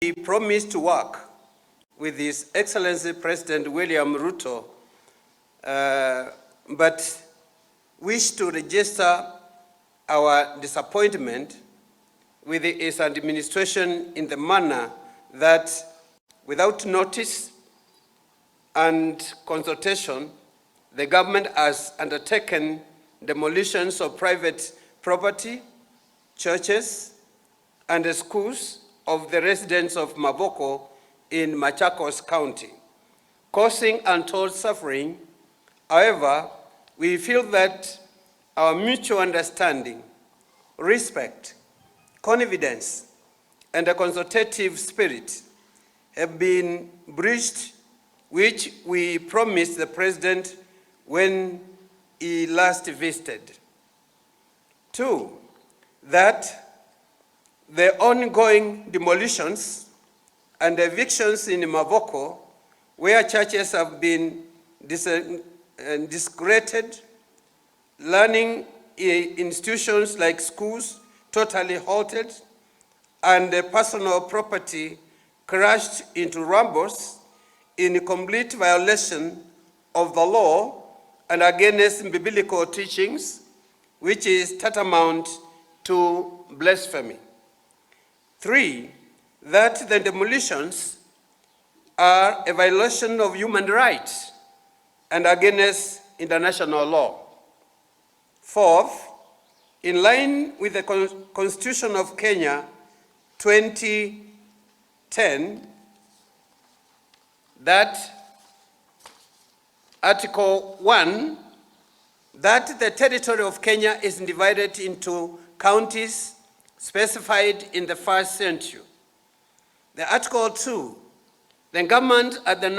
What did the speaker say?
He promised to work with His Excellency President William Ruto, but wish to register our disappointment with his administration in the manner that, without notice and consultation, the government has undertaken demolitions of private property, churches, and schools of the residents of Mavoko in Machakos County, causing untold suffering. However, we feel that our mutual understanding, respect, confidence, and a consultative spirit have been breached, which we promised the President when he last visited. 2, that the ongoing demolitions and evictions in Mavoko, where churches have been desecrated, learning institutions like schools totally halted, and personal property crushed into rumbles in complete violation of the law and against biblical teachings, which is tantamount to blasphemy. 3, that the demolitions are a violation of human rights and against international law. 4th, in line with the Constitution of Kenya 2010, that Article 1, that the territory of Kenya is divided into counties specified in the 1st century. The Article 2, the government at the national